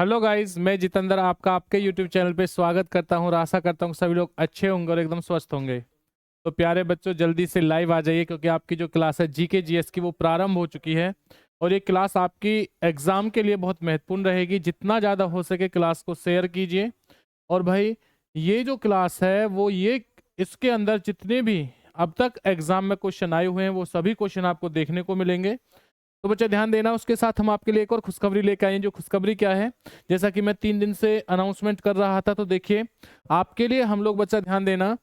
Hello guys, मैं जितेंद्र आपका आपके यूट्यूब चैनल पे स्वागत करता हूँ और आशा करता हूँ सभी लोग अच्छे होंगे और एकदम स्वस्थ होंगे। तो प्यारे बच्चों, जल्दी से लाइव आ जाइए क्योंकि आपकी जो क्लास है जीके जीएस की वो प्रारंभ हो चुकी है। और ये क्लास आपकी एग्जाम के लिए बहुत महत्वपूर्ण रहेगी। जितना ज़्यादा हो सके क्लास को शेयर कीजिए। और भाई, ये जो क्लास है वो ये इसके अंदर जितने भी अब तक एग्जाम में क्वेश्चन आए हुए हैं वो सभी क्वेश्चन आपको देखने को मिलेंगे। तो बच्चा ध्यान देना। उसके साथ हम आपके लिए एक और खुशखबरी लेकर आए हैं। जो खुशखबरी क्या है, जैसा कि मैं 3 दिन से अनाउंसमेंट कर रहा था, तो देखिए आपके लिए हम लोग, बच्चा ध्यान देना,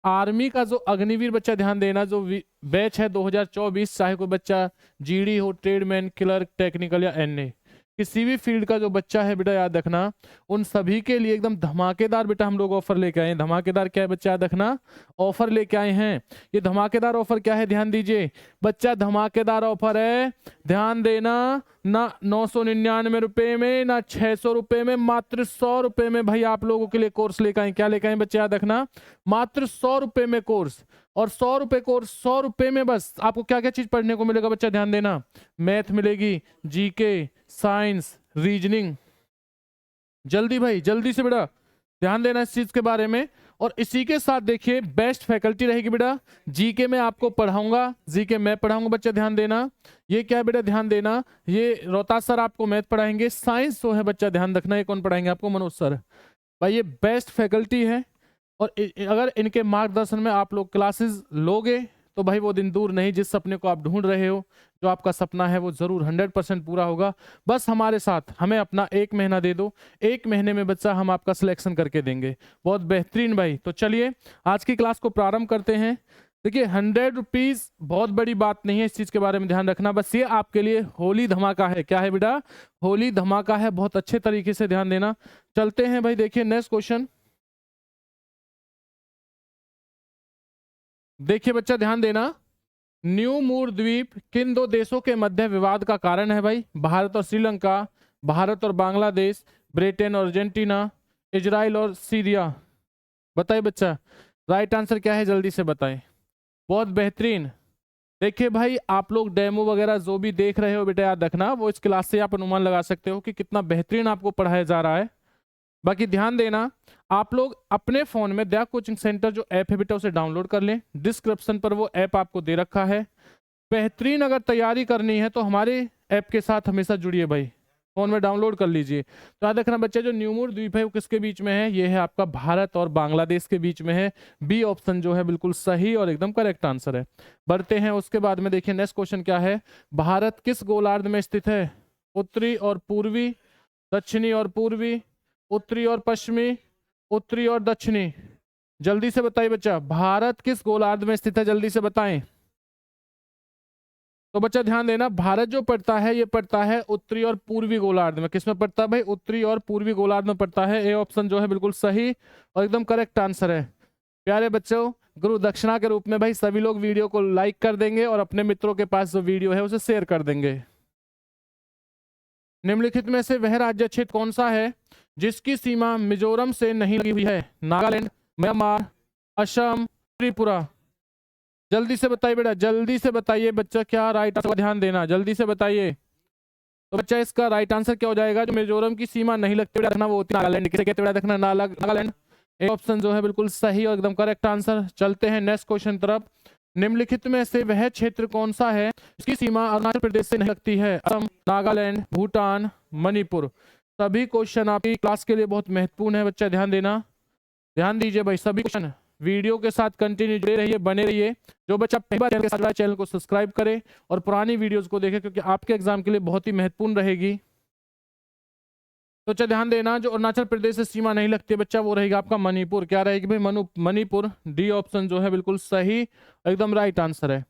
आर्मी का जो अग्निवीर, बच्चा ध्यान देना, जो बैच है 2024, चाहे कोई बच्चा जीडी हो, ट्रेडमैन, क्लर्क, टेक्निकल या एनए, किसी भी फील्ड का जो बच्चा है बेटा, याद रखना उन सभी के लिए एकदम धमाकेदार बेटा हम लोग ऑफर लेके आए हैं। धमाकेदार क्या है बच्चा, याद रखना, ऑफर लेके आए हैं। ये धमाकेदार ऑफर क्या है, ध्यान दीजिए बच्चा, धमाकेदार ऑफर है, ध्यान देना। ना 999 रुपए में, ना 600 रुपए में, मात्र 100 रुपए में भाई आप लोगों के लिए कोर्स लेकर आए। क्या लेकर आए बच्चे, याद रखना, मात्र 100 रुपए में कोर्स। और 100 रुपए कोर्स, 100 रुपए में बस आपको क्या क्या चीज पढ़ने को मिलेगा बच्चा, ध्यान देना। मैथ मिलेगी, जीके, साइंस, रीजनिंग। जल्दी भाई, जल्दी से बेटा ध्यान देना इस चीज के बारे में। और इसी के साथ देखिए बेस्ट फैकल्टी रहेगी बेटा। जीके में आपको पढ़ाऊंगा, जीके मैं पढ़ाऊंगा बच्चा, ध्यान देना। ये क्या है बेटा, ध्यान देना, ये रोहतास सर आपको मैथ पढ़ाएंगे। साइंस जो है बच्चा ध्यान रखना, ये कौन पढ़ाएंगे आपको, मनोज सर। भाई ये बेस्ट फैकल्टी है। और अगर इनके मार्गदर्शन में आप लोग क्लासेस लोगे तो भाई वो दिन दूर नहीं, जिस सपने को आप ढूंढ रहे हो, जो आपका सपना है वो जरूर 100% पूरा होगा। बस हमारे साथ हमें अपना 1 महीना दे दो। 1 महीने में बच्चा हम आपका सिलेक्शन करके देंगे। बहुत बेहतरीन भाई। तो चलिए आज की क्लास को प्रारंभ करते हैं। देखिए 100 रुपीज बहुत बड़ी बात नहीं है, इस चीज के बारे में ध्यान रखना। बस ये आपके लिए होली धमाका है। क्या है बेटा, होली धमाका है। बहुत अच्छे तरीके से ध्यान देना। चलते हैं भाई, देखिए नेक्स्ट क्वेश्चन। देखिए बच्चा ध्यान देना, न्यू मूर द्वीप किन दो देशों के मध्य विवाद का कारण है भाई? भारत और श्रीलंका, भारत और बांग्लादेश, ब्रिटेन और अर्जेंटीना, इजराइल और सीरिया। बताइए बच्चा, राइट आंसर क्या है, जल्दी से बताएं। बहुत बेहतरीन। देखिए भाई, आप लोग डेमो वगैरह जो भी देख रहे हो बेटा, याद रखना वो इस क्लास से आप अनुमान लगा सकते हो कि कितना बेहतरीन आपको पढ़ाया जा रहा है। बाकी ध्यान देना, आप लोग अपने फोन में दया कोचिंग सेंटर जो ऐप है बेटा उसे डाउनलोड कर लें। डिस्क्रिप्शन पर वो ऐप आपको दे रखा है। बेहतरीन अगर तैयारी करनी है तो हमारे ऐप के साथ हमेशा जुड़िए भाई, फोन में डाउनलोड कर लीजिए। तो याद रखना बच्चे, जो न्यूमूर द्वीप है वो किसके बीच में है? ये है आपका भारत और बांग्लादेश के बीच में है। बी ऑप्शन जो है बिल्कुल सही और एकदम करेक्ट आंसर है। बढ़ते हैं उसके बाद में, देखिए नेक्स्ट क्वेश्चन क्या है। भारत किस गोलार्ध में स्थित है? उत्तरी और पूर्वी, दक्षिणी और पूर्वी, उत्तरी और पश्चिमी, उत्तरी और दक्षिणी। जल्दी से बताइए बच्चा, भारत किस गोलार्ध में स्थित है, जल्दी से बताएं। तो बच्चा ध्यान देना, भारत जो पड़ता है ये पड़ता है उत्तरी और पूर्वी गोलार्ध में। किसमें पड़ता है भाई? उत्तरी और पूर्वी गोलार्ध में पड़ता है। ए ऑप्शन जो है बिल्कुल सही और एकदम करेक्ट आंसर है। प्यारे बच्चों, गुरु दक्षिणा के रूप में भाई सभी लोग वीडियो को लाइक कर देंगे और अपने मित्रों के पास जो वीडियो है उसे शेयर कर देंगे। निम्नलिखित में से वह राज्य क्षेत्र कौन सा है जिसकी सीमा मिजोरम से नहीं लगी हुई है? नागालैंड, म्यांमार, असम, त्रिपुरा। जल्दी से बताइए बेटा, जल्दी से बताइए बच्चा, क्या राइट आंसर, ध्यान देना, जल्दी से बताइए। तो बच्चा इसका राइट आंसर क्या हो जाएगा? जो मिजोरम की सीमा नहीं लगती बेटा रखना वो होती है नागालैंड। किसे कहते बेटा देखना, नागालैंड। ए ऑप्शन जो है बिल्कुल सही और एकदम करेक्ट आंसर। चलते हैं नेक्स्ट क्वेश्चन तरफ। निम्नलिखित में से वह क्षेत्र कौन सा है इसकी सीमा अरुणाचल प्रदेश से नहीं लगती है? असम, नागालैंड, भूटान, मणिपुर। सभी क्वेश्चन आपकी क्लास के लिए बहुत महत्वपूर्ण है बच्चा, ध्यान देना। ध्यान दीजिए भाई, सभी क्वेश्चन वीडियो के साथ कंटिन्यू जुड़े रहिए, बने रहिए। जो बच्चा पहली बार चैनल के साथ चैनल को सब्सक्राइब करे और पुरानी वीडियोस को देखे क्योंकि आपके एग्जाम के लिए बहुत ही महत्वपूर्ण रहेगी। तो अच्छा ध्यान देना, जो अरुणाचल प्रदेश से सीमा नहीं लगती है बच्चा वो रहेगा आपका मणिपुर। क्या रहेगी भाई? मणिपुर। डी ऑप्शन जो है बिल्कुल सही, एकदम राइट आंसर है।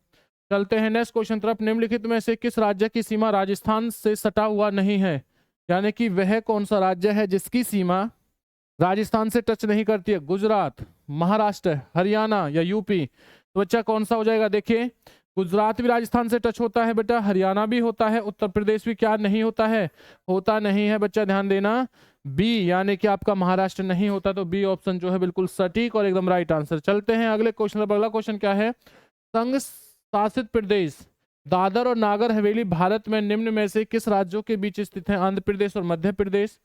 चलते हैं नेक्स्ट क्वेश्चन तरफ। निम्नलिखित में से किस राज्य की सीमा राजस्थान से सटा हुआ नहीं है? यानी कि वह कौन सा राज्य है जिसकी सीमा राजस्थान से टच नहीं करती है? गुजरात, महाराष्ट्र, हरियाणा या यूपी। तो बच्चा कौन सा हो जाएगा? देखिए गुजरात भी राजस्थान से टच होता है बेटा, हरियाणा भी होता है, उत्तर प्रदेश भी क्या नहीं होता है? होता नहीं है बच्चा, ध्यान देना। बी यानी कि आपका महाराष्ट्र नहीं होता। तो बी ऑप्शन जो है बिल्कुल सटीक और एकदम राइट आंसर। चलते हैं अगले क्वेश्चन पर। अगला क्वेश्चन क्या है। संघ शासित प्रदेश दादर और नागर हवेली भारत में निम्न में से किस राज्यों के बीच स्थित है? आंध्र प्रदेश और मध्य प्रदेश,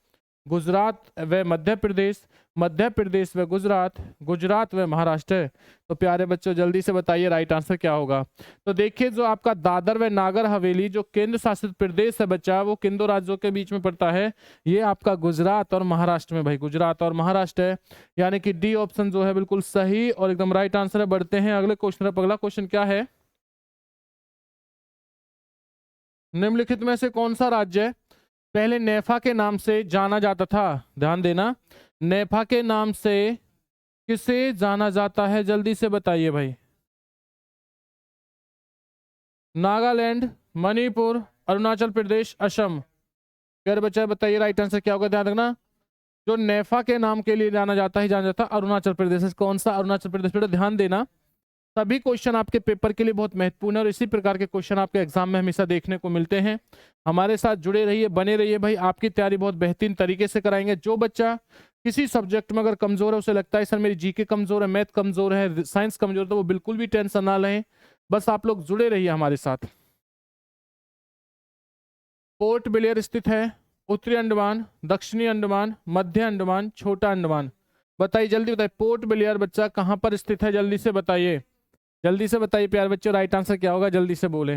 गुजरात व मध्य प्रदेश, मध्य प्रदेश व गुजरात, गुजरात व महाराष्ट्र। तो प्यारे बच्चों जल्दी से बताइए राइट आंसर क्या होगा। तो देखिए जो आपका दादर व नागर हवेली जो केंद्र शासित प्रदेश है बच्चा, वो किन दो राज्यों के बीच में पड़ता है, ये आपका गुजरात और महाराष्ट्र में भाई, गुजरात और महाराष्ट्र है। यानी कि डी ऑप्शन जो है बिल्कुल सही और एकदम राइट आंसर है। बढ़ते हैं अगले क्वेश्चन पर। अगला क्वेश्चन क्या है, निम्नलिखित में से कौन सा राज्य पहले नेफा के नाम से जाना जाता था। ध्यान देना, नेफा के नाम से किसे जाना जाता है, जल्दी से बताइए भाई। नागालैंड, मणिपुर, अरुणाचल प्रदेश, असम। फिर बच्चा बताइए राइट आंसर क्या होगा। ध्यान रखना, जो नेफा के नाम के लिए जाना जाता है, जाना जाता है अरुणाचल प्रदेश। कौन सा, अरुणाचल प्रदेश। बेटा ध्यान देना, सभी क्वेश्चन आपके पेपर के लिए बहुत महत्वपूर्ण है और इसी प्रकार के क्वेश्चन आपके एग्जाम में हमेशा देखने को मिलते हैं। हमारे साथ जुड़े रहिए, बने रहिए भाई, आपकी तैयारी बहुत बेहतरीन तरीके से कराएंगे। जो बच्चा किसी सब्जेक्ट में अगर कमजोर है, उसे लगता है सर मेरी जीके कमजोर है, मैथ कमजोर है, साइंस कमजोर है, तो वो बिल्कुल भी टेंशन ना लें, बस आप लोग जुड़े रहिए हमारे साथ। पोर्ट ब्लेयर स्थित है उत्तरी अंडमान, दक्षिणी अंडमान, मध्य अंडमान, छोटा अंडमान। बताइए जल्दी बताइए, पोर्ट ब्लेयर बच्चा कहाँ पर स्थित है, जल्दी से बताइए, जल्दी से बताइए प्यारे बच्चों, राइट आंसर क्या होगा, जल्दी से बोले।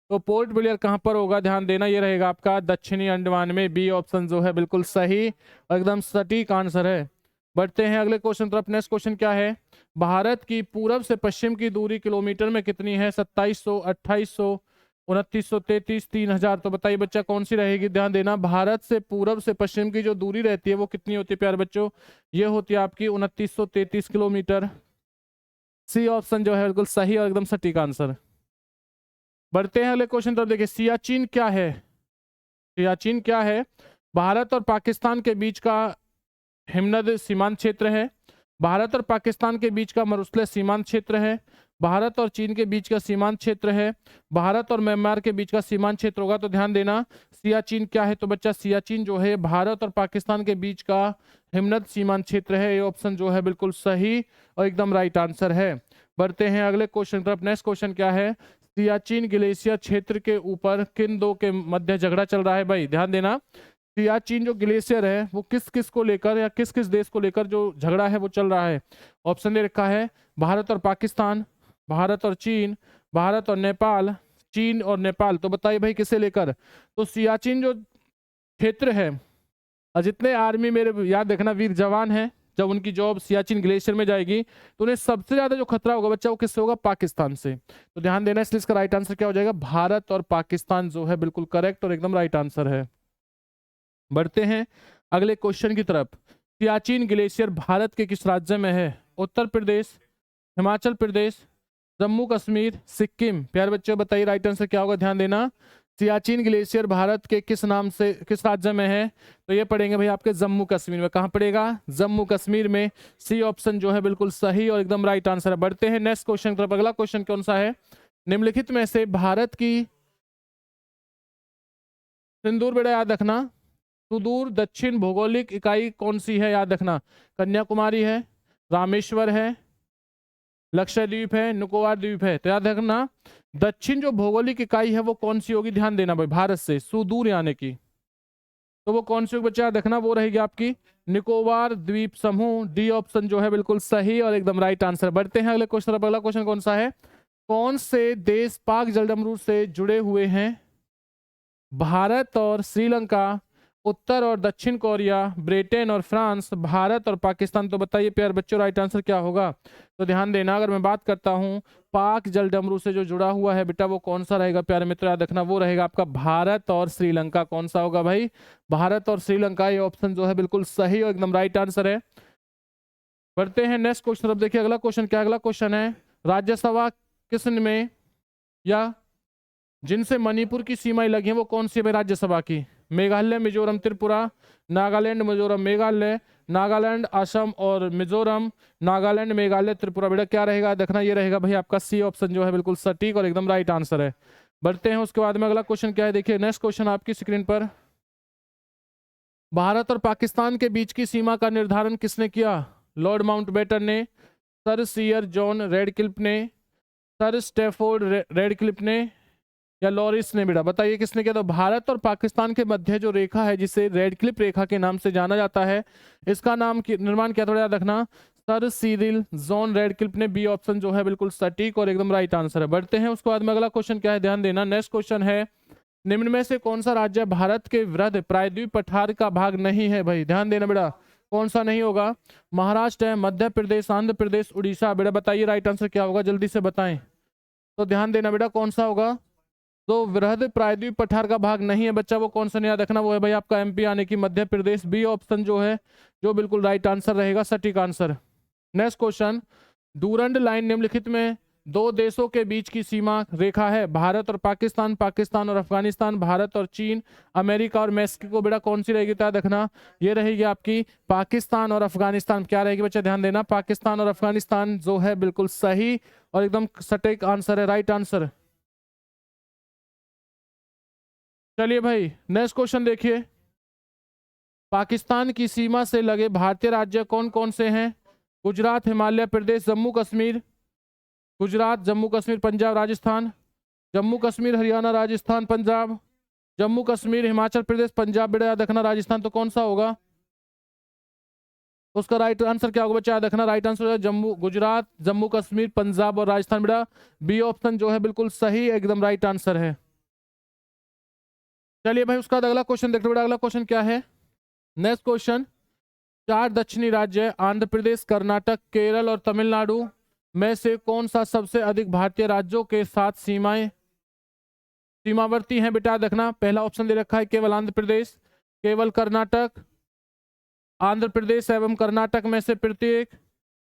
तो पोर्ट ब्लेयर कहाँ पर होगा, ध्यान देना, ये रहेगा आपका दक्षिणी अंडमान में। बी ऑप्शन जो है बिल्कुल सही और एकदम सटीक आंसर है। बढ़ते हैं अगले क्वेश्चन तरफ। नेक्स्ट क्वेश्चन क्या है, भारत की पूरब से पश्चिम की दूरी किलोमीटर में कितनी है, 2700, 2800, 2900, 33, 3000। तो बताइए बच्चा कौन सी रहेगी। ध्यान देना, भारत से पूरब से पश्चिम की जो दूरी रहती है वो कितनी होती है प्यारे बच्चों, ये होती है आपकी 2933 किलोमीटर। सी ऑप्शन जो है बिल्कुल सही और एकदम सटीक आंसर। बढ़ते हैं अगले क्वेश्चन तरफ। देखिए सियाचिन क्या है, सियाचिन क्या है, भारत और पाकिस्तान के बीच का हिमनद सीमांत क्षेत्र है, भारत और पाकिस्तान के बीच का मरुस्थलीय सीमांत क्षेत्र है, भारत और चीन के बीच का सीमांत क्षेत्र है, भारत और म्यांमार के बीच का सीमांत क्षेत्र होगा। तो ध्यान देना, सियाचिन क्या है, तो बच्चा सियाचिन जो है भारत और पाकिस्तान के बीच का हिमनद सीमांत क्षेत्र है। ये ऑप्शन जो है बिल्कुल सही और एकदम राइट आंसर है। बढ़ते हैं अगले क्वेश्चन तरफ। नेक्स्ट क्वेश्चन क्या है, सियाचिन ग्लेशियर क्षेत्र के ऊपर किन दो के मध्य झगड़ा चल रहा है भाई। ध्यान देना, सियाचिन जो ग्लेशियर है वो किस किस को लेकर या किस किस देश को लेकर जो झगड़ा है वो चल रहा है। ऑप्शन दे रखा है भारत और पाकिस्तान, भारत और चीन, भारत और नेपाल, चीन और नेपाल। तो बताइए भाई किसे लेकर। तो सियाचिन जो क्षेत्र है, और जितने आर्मी मेरे याद रखना वीर जवान हैं, जब उनकी जॉब सियाचिन ग्लेशियर में जाएगी तो उन्हें सबसे ज्यादा जो खतरा होगा बच्चा वो किससे होगा, पाकिस्तान से। तो ध्यान देना, इसलिए इसका राइट आंसर क्या हो जाएगा, भारत और पाकिस्तान जो है बिल्कुल करेक्ट और एकदम राइट आंसर है। बढ़ते हैं अगले क्वेश्चन की तरफ। सियाचिन ग्लेशियर भारत के किस राज्य में है, उत्तर प्रदेश, हिमाचल प्रदेश, जम्मू कश्मीर, सिक्किम। प्यारे बच्चों बताइए राइट आंसर क्या होगा। ध्यान देना, सियाचिन ग्लेशियर भारत के किस नाम से किस राज्य में है, तो ये पढ़ेंगे भाई आपके जम्मू कश्मीर में। कहाँ पड़ेगा, जम्मू कश्मीर में। सी ऑप्शन जो है बिल्कुल सही और एकदम राइट आंसर है। बढ़ते हैं नेक्स्ट क्वेश्चन की तरफ। अगला क्वेश्चन कौन सा है, निम्नलिखित में से भारत की, सिंदूर बेटा याद रखना, सुदूर दक्षिण भौगोलिक इकाई कौन सी है, याद रखना, कन्याकुमारी है, रामेश्वर है, लक्षद्वीप है, निकोबार द्वीप है। तो याद रखना दक्षिण जो भौगोलिक इकाई है वो कौन सी होगी, ध्यान देना भाई, भारत से सुदूर यानी कि, तो वो कौन सी होगी बच्चा, याद रखना वो रहेगी आपकी निकोबार द्वीप समूह। डी ऑप्शन जो है बिल्कुल सही और एकदम राइट आंसर। बढ़ते हैं अगले क्वेश्चन। अगला क्वेश्चन कौन सा है, कौन से देश पाक जलडमरू से जुड़े हुए हैं, भारत और श्रीलंका, उत्तर और दक्षिण कोरिया, ब्रिटेन और फ्रांस, भारत और पाकिस्तान। तो बताइए प्यारे बच्चों राइट आंसर क्या होगा। तो ध्यान देना, अगर मैं बात करता हूं पाक जलडमरू से जो जुड़ा हुआ है बेटा वो कौन सा रहेगा प्यारे मित्र, याद रखना वो रहेगा आपका भारत और श्रीलंका। कौन सा होगा भाई, भारत और श्रीलंका। ये ऑप्शन जो है बिल्कुल सही और एकदम राइट आंसर है। बढ़ते हैं नेक्स्ट क्वेश्चन। अब देखिए अगला क्वेश्चन क्या, अगला क्वेश्चन है राज्यसभा किस्म में या जिनसे मणिपुर की सीमाएं लगी हैं वो कौन सी है राज्यसभा की, मेघालय, मिजोरम, त्रिपुरा, नागालैंड, मिजोरम, मेघालय, नागालैंड, असम और मिजोरम, नागालैंड, मेघालय, त्रिपुरा। बेटा क्या रहेगा, देखना ये रहेगा भाई आपका सी ऑप्शन जो है बिल्कुल सटीक और एकदम राइट आंसर है। बढ़ते हैं उसके बाद में अगला क्वेश्चन क्या है, देखिए नेक्स्ट क्वेश्चन आपकी स्क्रीन पर, भारत और पाकिस्तान के बीच की सीमा का निर्धारण किसने किया, लॉर्ड माउंटबेटन ने, सर सियर जॉन रेडक्लिफ ने, सर स्टैफोर्ड रेडक्लिफ ने, या लॉरिस ने बेटा? बताइए किसने किया था? भारत और पाकिस्तान के मध्य जो रेखा है जिसे रेड क्लिफ रेखा के नाम से जाना जाता है, इसका नाम निर्माण किया, थोड़ा याद रखना, सर सिरिल जॉन रेडक्लिफ ने। बी ऑप्शन जो है बिल्कुल सटीक और एकदम राइट आंसर है। बढ़ते हैं उसके बाद में अगला क्वेश्चन क्या है, ध्यान देना। नेक्स्ट क्वेश्चन है, निम्न में से कौन सा राज्य भारत के वृहद प्रायद्वीप पठार का भाग नहीं है? भाई ध्यान देना बेटा, कौन सा नहीं होगा? महाराष्ट्र है, मध्य प्रदेश, आंध्र प्रदेश, उड़ीसा। बेटा बताइए राइट आंसर क्या होगा, जल्दी से बताएं। तो ध्यान देना बेटा, कौन सा होगा? तो वृहद प्रायद्वीप पठार का भाग नहीं है बच्चा, वो कौन सा नहीं याद रखना, वो है भाई आपका एमपी यानी कि मध्य प्रदेश। बी ऑप्शन जो है जो बिल्कुल राइट आंसर रहेगा, सटीक answer. Next question, Durand line निम्नलिखित में दो देशों के बीच की सीमा रेखा है? भारत और पाकिस्तान, पाकिस्तान और अफगानिस्तान, भारत और चीन, अमेरिका और मैक्सिको। बेटा कौन सी रहेगी, याद रखना, ये रहेगी आपकी पाकिस्तान और अफगानिस्तान। क्या रहेगी बच्चा, ध्यान देना, पाकिस्तान और अफगानिस्तान जो है बिल्कुल सही और एकदम सटीक आंसर है, राइट आंसर। चलिए भाई नेक्स्ट क्वेश्चन देखिए, पाकिस्तान की सीमा से लगे भारतीय राज्य कौन कौन से हैं? गुजरात, हिमाचल प्रदेश, जम्मू कश्मीर। गुजरात, जम्मू कश्मीर, पंजाब, राजस्थान। जम्मू कश्मीर, हरियाणा, राजस्थान, पंजाब। जम्मू कश्मीर, हिमाचल प्रदेश, पंजाब। बेटा याद रखना राजस्थान, तो कौन सा होगा उसका राइट आंसर क्या होगा बच्चा, याद रखना राइट आंसर जम्मू, गुजरात, जम्मू कश्मीर, पंजाब और राजस्थान। बेटा बी ऑप्शन जो है बिल्कुल सही एकदम राइट आंसर है। चलिए भाई उसका अगला क्वेश्चन देखते हैं। बेटा अगला क्वेश्चन क्या है, नेक्स्ट क्वेश्चन, चार दक्षिणी राज्य आंध्र प्रदेश, कर्नाटक, केरल और तमिलनाडु में से कौन सा सबसे अधिक भारतीय राज्यों के साथ सीमावर्ती हैं? बेटा देखना, पहला ऑप्शन दे रखा है केवल आंध्र प्रदेश, केवल कर्नाटक, आंध्र प्रदेश एवं कर्नाटक में से प्रत्येक,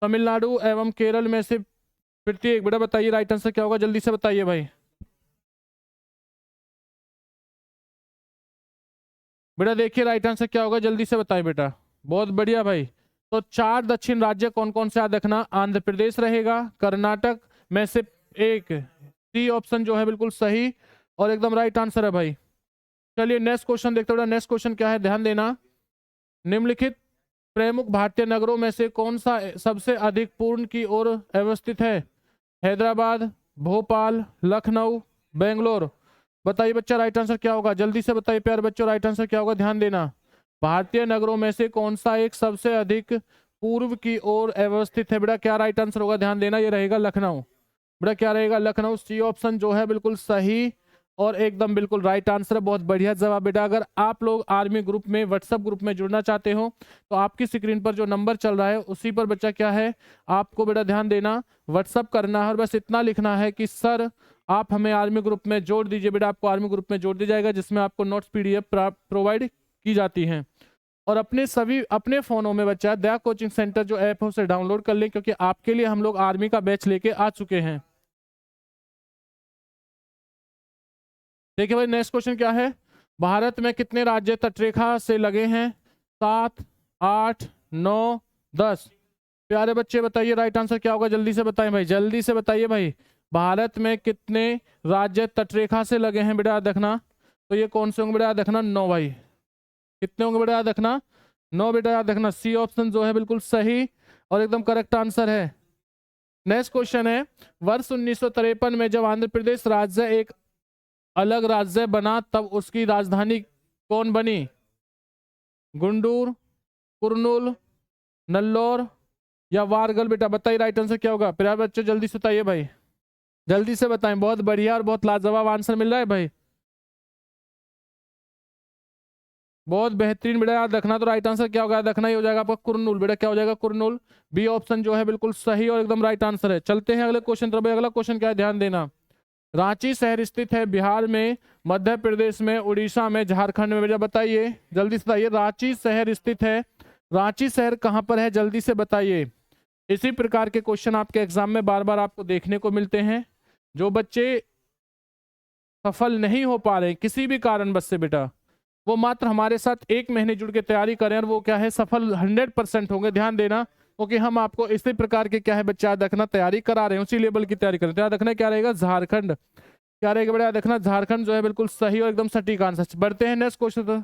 तमिलनाडु एवं केरल में से प्रत्येक। बेटा बताइए राइट आंसर क्या होगा, जल्दी से बताइए भाई। बेटा देखिए राइट आंसर क्या होगा, जल्दी से बताइए बेटा। बहुत बढ़िया भाई, तो चार दक्षिण राज्य कौन कौन से याद रखना, आंध्र प्रदेश रहेगा, कर्नाटक में से एक, सी ऑप्शन जो है बिल्कुल सही और एकदम राइट आंसर है भाई। चलिए नेक्स्ट क्वेश्चन देखते हैं। नेक्स्ट क्वेश्चन क्या है, ध्यान देना, निम्नलिखित प्रमुख भारतीय नगरों में से कौन सा सबसे अधिक पूर्ण की ओर अवस्थित है? हैदराबाद, भोपाल, लखनऊ, बेंगलोर। बताइए बच्चा राइट आंसर क्या होगा, जल्दी से बताइए प्यारे बच्चों राइट आंसर क्या होगा, ध्यान देना। भारतीय नगरों में से कौन सा एक सबसे अधिक पूर्व की ओर अवस्थित है? बेटा क्या राइट आंसर होगा, ध्यान देना, ये रहेगा लखनऊ। बेटा क्या रहेगा, लखनऊ। सी ऑप्शन जो है बिल्कुल सही और एकदम बिल्कुल राइट आंसर है, बहुत बढ़िया जवाब बेटा। अगर आप लोग आर्मी ग्रुप में व्हाट्सएप ग्रुप में जुड़ना चाहते हो तो आपकी स्क्रीन पर जो नंबर चल रहा है उसी पर बच्चा क्या है, आपको बेटा ध्यान देना व्हाट्सएप करना है और बस इतना लिखना है कि सर आप हमें आर्मी ग्रुप में जोड़ दीजिए। बेटा आपको आर्मी ग्रुप में जोड़ दिया जाएगा जिसमें आपको नोट्स PDF प्रोवाइड की जाती हैं। और अपने फोनों में बच्चा दया कोचिंग सेंटर जो ऐप है उसे डाउनलोड कर लें, क्योंकि आपके लिए हम लोग आर्मी का बैच लेके आ चुके हैं। देखिए भाई नेक्स्ट क्वेश्चन क्या है, भारत में कितने राज्य तटरेखा से लगे हैं? 7, 8, 9, 10। प्यारे बच्चे बताइए राइट आंसर क्या होगा, जल्दी से बताएं भाई, जल्दी से बताइए भाई। भारत में कितने राज्य तटरेखा से लगे हैं? बेटा याद रखना, तो ये कौन से होंगे बेटा, याद रखना 9 भाई। कितने होंगे बेटा, याद रखना 9। बेटा याद रखना सी ऑप्शन जो है बिल्कुल सही और एकदम करेक्ट आंसर है। नेक्स्ट क्वेश्चन है, वर्ष 1953 में जब आंध्र प्रदेश राज्य एक अलग राज्य बना तब उसकी राजधानी कौन बनी? गुंटूर, कुर्नूल, नल्लोर या वारगल। बेटा बताइए राइट आंसर क्या होगा, प्यारे बच्चे जल्दी से बताइए भाई, जल्दी से बताएं। बहुत बढ़िया और बहुत लाजवाब आंसर मिल रहा है भाई, बहुत बेहतरीन। बेटा याद रखना, तो राइट आंसर क्या होगा, याद रखना ही हो जाएगा आपका कुर्नूल। बेटा क्या हो जाएगा, कुर्नूल। बी ऑप्शन जो है बिल्कुल सही और एकदम राइट आंसर है। चलते हैं अगले क्वेश्चन तरफ। अगला क्वेश्चन क्या है, ध्यान देना, रांची शहर स्थित है बिहार में, मध्य प्रदेश में, उड़ीसा में, झारखंड में। बेटा बताइए जल्दी से बताइए, रांची शहर स्थित है, रांची शहर कहाँ पर है, जल्दी से बताइए। इसी प्रकार के क्वेश्चन आपके एग्जाम में बार बार आपको देखने को मिलते हैं। जो बच्चे सफल नहीं हो पा रहे किसी भी कारणवश से बेटा, वो मात्र हमारे साथ 1 महीने जुड़ के तैयारी करें और वो क्या है सफल 100% होंगे। ध्यान देना, क्योंकि हम आपको इसी प्रकार के क्या है बच्चा याद रखना तैयारी करा रहे हैं, उसी लेवल की तैयारी करें। तो याद रखना क्या रहेगा, झारखंड। क्या रहेगा बेटा, याद रखना झारखंड जो है बिल्कुल सही और एकदम सटीक आंसर। बढ़ते हैं नेक्स्ट क्वेश्चन।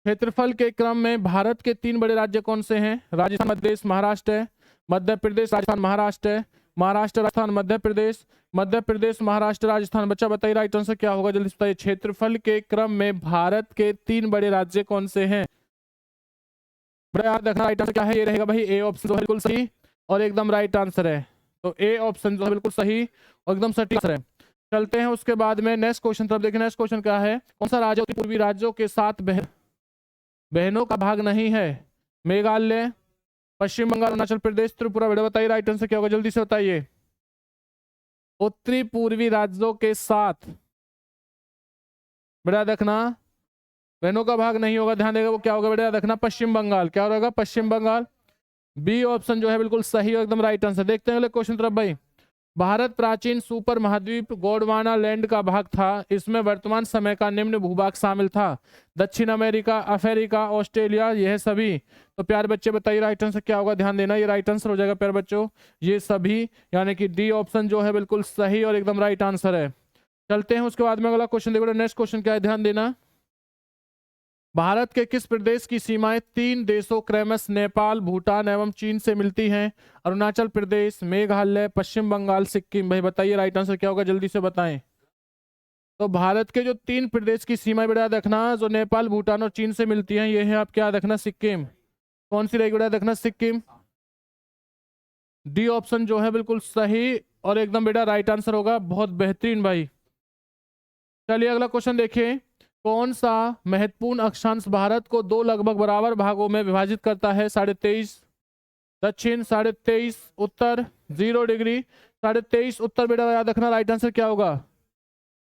क्षेत्रफल के क्रम में भारत के 3 बड़े राज्य कौन से हैं? राजस्थान, मध्य प्रदेश, महाराष्ट्र है। मध्य प्रदेश, राजस्थान, महाराष्ट्र है। महाराष्ट्र, राजस्थान, मध्य प्रदेश, मध्य प्रदेश, महाराष्ट्र, राजस्थान। बच्चा बताइए राइट आंसर क्या होगा, जल्दी से बताइए। क्षेत्रफल के क्रम में भारत के 3 बड़े राज्य कौन से हैं? बड़ा याद रखना, राइट आंसर क्या है, ये रहेगा भाई ए ऑप्शन, बिल्कुल सही और एकदम राइट आंसर है। तो ए ऑप्शन जो है बिल्कुल सही और एकदम सटीक आंसर है। चलते हैं उसके बाद में नेक्स्ट क्वेश्चन तरफ देखिए। नेक्स्ट क्वेश्चन क्या है, कौन सा राज्य पूर्वी राज्यों के साथ बहनों का भाग नहीं है? मेघालय, पश्चिम बंगाल, अरुणाचल प्रदेश, त्रिपुरा। बेटा बताइए राइट आंसर क्या होगा, जल्दी से बताइए। उत्तरी पूर्वी राज्यों के साथ बेटा देखना बहनों का भाग नहीं होगा, ध्यान देगा वो क्या होगा बेटा देखना, पश्चिम बंगाल। क्या होगा, पश्चिम बंगाल। बी ऑप्शन जो है बिल्कुल सही और एकदम राइट आंसर। देखते हैं अगले क्वेश्चन तरफ भाई। भारत प्राचीन सुपर महाद्वीप गोंडवाना लैंड का भाग था, इसमें वर्तमान समय का निम्न भूभाग शामिल था। दक्षिण अमेरिका, अफ्रीका, ऑस्ट्रेलिया, यह सभी। तो प्यारे बच्चे बताइए राइट आंसर क्या होगा, ध्यान देना ये राइट आंसर हो जाएगा प्यारे बच्चों, ये सभी, यानी कि डी ऑप्शन जो है बिल्कुल सही और एकदम राइट आंसर है। चलते हैं उसके बाद में अगला क्वेश्चन देखो। नेक्स्ट क्वेश्चन क्या है, ध्यान देना। भारत के किस प्रदेश की सीमाएं 3 देशों क्रमश नेपाल, भूटान एवं चीन से मिलती हैं? अरुणाचल प्रदेश, मेघालय, पश्चिम बंगाल, सिक्किम। भाई बताइए राइट आंसर क्या होगा, जल्दी से बताएं। तो भारत के जो 3 प्रदेश की सीमाएं बेटा देखना, जो नेपाल, भूटान और चीन से मिलती हैं, ये है आप क्या देखना, सिक्किम। कौन सी रहेगी बेटा देखना, सिक्किम। डी ऑप्शन जो है बिल्कुल सही और एकदम बेटा राइट आंसर होगा, बहुत बेहतरीन भाई। चलिए अगला क्वेश्चन देखिए। कौन सा महत्वपूर्ण अक्षांश भारत को 2 लगभग बराबर भागों में विभाजित करता है? 23.5 दक्षिण, 23.5 उत्तर, 0 डिग्री, 23.5 उत्तर। बेटा याद रखना राइट आंसर क्या होगा,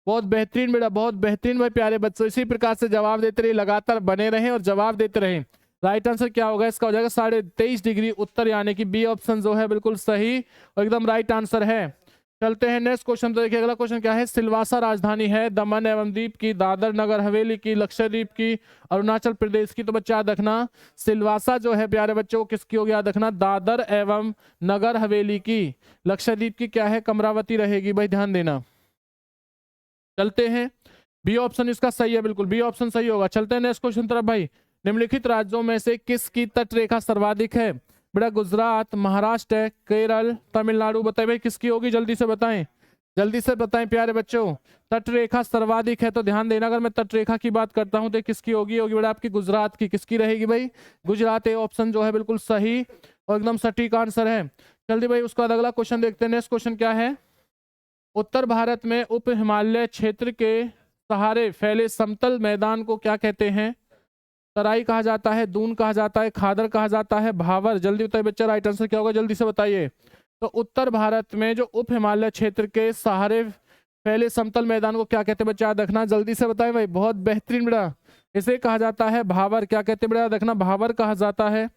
बहुत बेहतरीन बेटा, बहुत बेहतरीन भाई। प्यारे बच्चों इसी प्रकार से जवाब देते रहे, लगातार बने रहें और जवाब देते रहें। राइट आंसर क्या होगा इसका, हो जाएगा 23.5 डिग्री उत्तर, यानी कि बी ऑप्शन जो है बिल्कुल सही और एकदम राइट आंसर है। चलते हैं नेक्स्ट क्वेश्चन तो देखिए। अगला क्वेश्चन क्या है, सिलवासा राजधानी है दमन एवं दीप की, दादर नगर हवेली की, लक्षद्वीप की, अरुणाचल प्रदेश की? तो बच्चा याद रखना सिलवासा जो है प्यारे बच्चों किसकी होगी, याद रखना दादर एवं नगर हवेली की। लक्षद्वीप की क्या है, कमरावती रहेगी भाई, ध्यान देना। चलते हैं, बी ऑप्शन इसका सही है, बिल्कुल बी ऑप्शन सही होगा। चलते हैं नेक्स्ट क्वेश्चन तरफ भाई। निम्नलिखित राज्यों में से किसकी तटरेखा सर्वाधिक है? बेटा गुजरात, महाराष्ट्र, केरल, तमिलनाडु। बताइए भाई किसकी होगी, जल्दी से बताएं, जल्दी से बताएं प्यारे बच्चों। तटरेखा सर्वाधिक है तो ध्यान देना, अगर मैं तटरेखा की बात करता हूं तो किसकी होगी, होगी बेटा आपकी गुजरात की। किसकी रहेगी भाई, गुजरात। ए ऑप्शन जो है बिल्कुल सही और एकदम सटीक आंसर है। जल्दी भाई उसके बाद अगला क्वेश्चन देखते हैं। नेक्स्ट क्वेश्चन क्या है, उत्तर भारत में उप हिमालय क्षेत्र के सहारे फैले समतल मैदान को क्या कहते हैं? तराई कहा जाता है, दून कहा जाता है, खादर कहा जाता है, भावर। जल्दी बताइए बच्चा राइट आंसर क्या होगा, जल्दी से बताइए। तो उत्तर भारत में जो उप हिमालय क्षेत्र के सहारे फैले समतल मैदान को क्या कहते हैं बच्चा, याद रखना, जल्दी से बताएं भाई, बहुत बेहतरीन बेटा। इसे कहा जाता है भावर। क्या कहते हैं बेटा, याद रखना भावर कहा जाता है,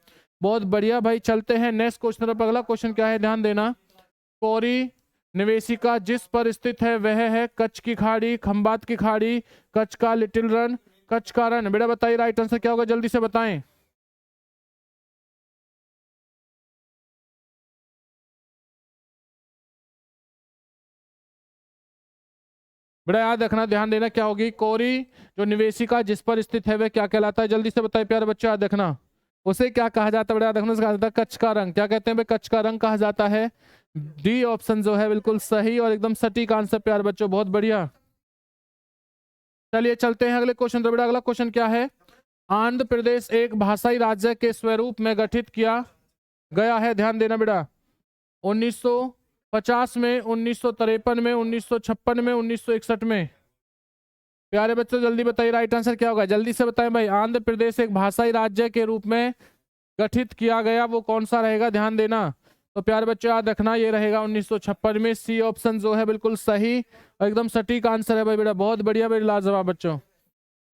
बहुत बढ़िया भाई। चलते हैं नेक्स्ट क्वेश्चन पर। अगला क्वेश्चन क्या है, ध्यान देना। कोरी निवेशिका जिस पर स्थित है वह है कच्छ की खाड़ी, खंबात की खाड़ी, कच्छ का लिटिल रन, कच्छ का रन। बेटा बताइए राइट आंसर क्या होगा, जल्दी से बताएं। बेटा याद रखना, ध्यान देना, क्या होगी, कोरी जो निवेशिका जिस पर स्थित है वह क्या कहलाता है? जल्दी से बताइए प्यारे बच्चे, याद रखना उसे क्या कहा जाता है? बेटा याद रखना उसे कहा जाता है कच्छ का रंग। क्या कहते हैं भाई, कच्छ का रंग कहा जाता है। डी ऑप्शन जो है बिल्कुल सही और एकदम सटीक आंसर प्यारे बच्चों, बहुत बढ़िया। चलिए चलते हैं अगले क्वेश्चन पर। बेटा अगला क्वेश्चन क्या है, आंध्र प्रदेश एक भाषाई राज्य के स्वरूप में गठित किया गया है? ध्यान देना बेटा, 1950 में, 1953 में, 1956 में, 1961 में। प्यारे बच्चों जल्दी बताइए राइट आंसर क्या होगा, जल्दी से बताएं भाई। आंध्र प्रदेश एक भाषाई राज्य के रूप में गठित किया गया, वो कौन सा रहेगा, ध्यान देना। तो प्यारे बच्चों याद रखना ये रहेगा 1956 में। सी ऑप्शन जो है बिल्कुल सही और एकदम सटीक आंसर है भाई बेटा, बहुत बढ़िया भाई, लाजवाब बच्चों।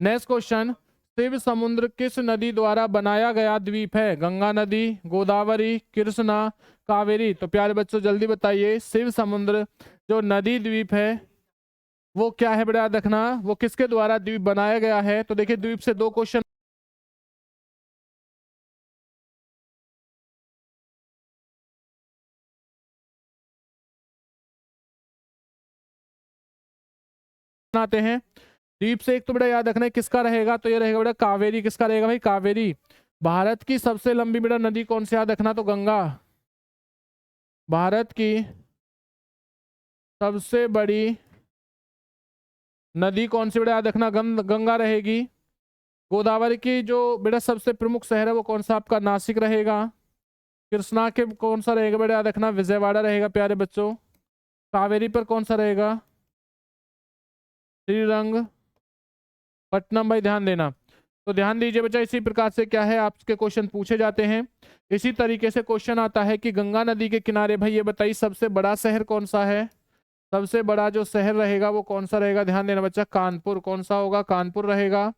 नेक्स्ट क्वेश्चन, शिव समुद्र किस नदी द्वारा बनाया गया द्वीप है? गंगा नदी, गोदावरी, कृष्णा, कावेरी। तो प्यारे बच्चों जल्दी बताइए, शिव समुद्र जो नदी द्वीप है वो क्या है बेटा, याद रखना वो किसके द्वारा द्वीप बनाया गया है? तो देखिए द्वीप से 2 क्वेश्चन आते हैं। द्वीप से एक तो बेटा याद रखना है किसका रहेगा, तो ये रहेगा बेटा कावेरी। किसका रहेगा भाई, कावेरी। भारत की सबसे लंबी बेटा नदी कौन सी, याद रखना तो गंगा। भारत की सबसे बड़ी नदी कौन सी बेटा याद रखना, गंगा रहेगी। गोदावरी की जो बेटा सबसे प्रमुख शहर है वो कौन सा आपका, नासिक रहेगा। कृष्णा के कौन सा रहेगा बेटा याद रखना, विजयवाड़ा रहेगा प्यारे बच्चों। कावेरी पर कौन सा रहेगा, श्रीरंग पट्टनम। भाई ध्यान देना, तो ध्यान दीजिए बच्चा, इसी प्रकार से क्या है आपके क्वेश्चन पूछे जाते हैं। इसी तरीके से क्वेश्चन आता है कि गंगा नदी के किनारे भाई ये बताइए सबसे बड़ा शहर कौन सा है। सबसे बड़ा जो शहर रहेगा वो कौन सा रहेगा, ध्यान देना बच्चा, कानपुर। कौन सा होगा, कानपुर रहेगा।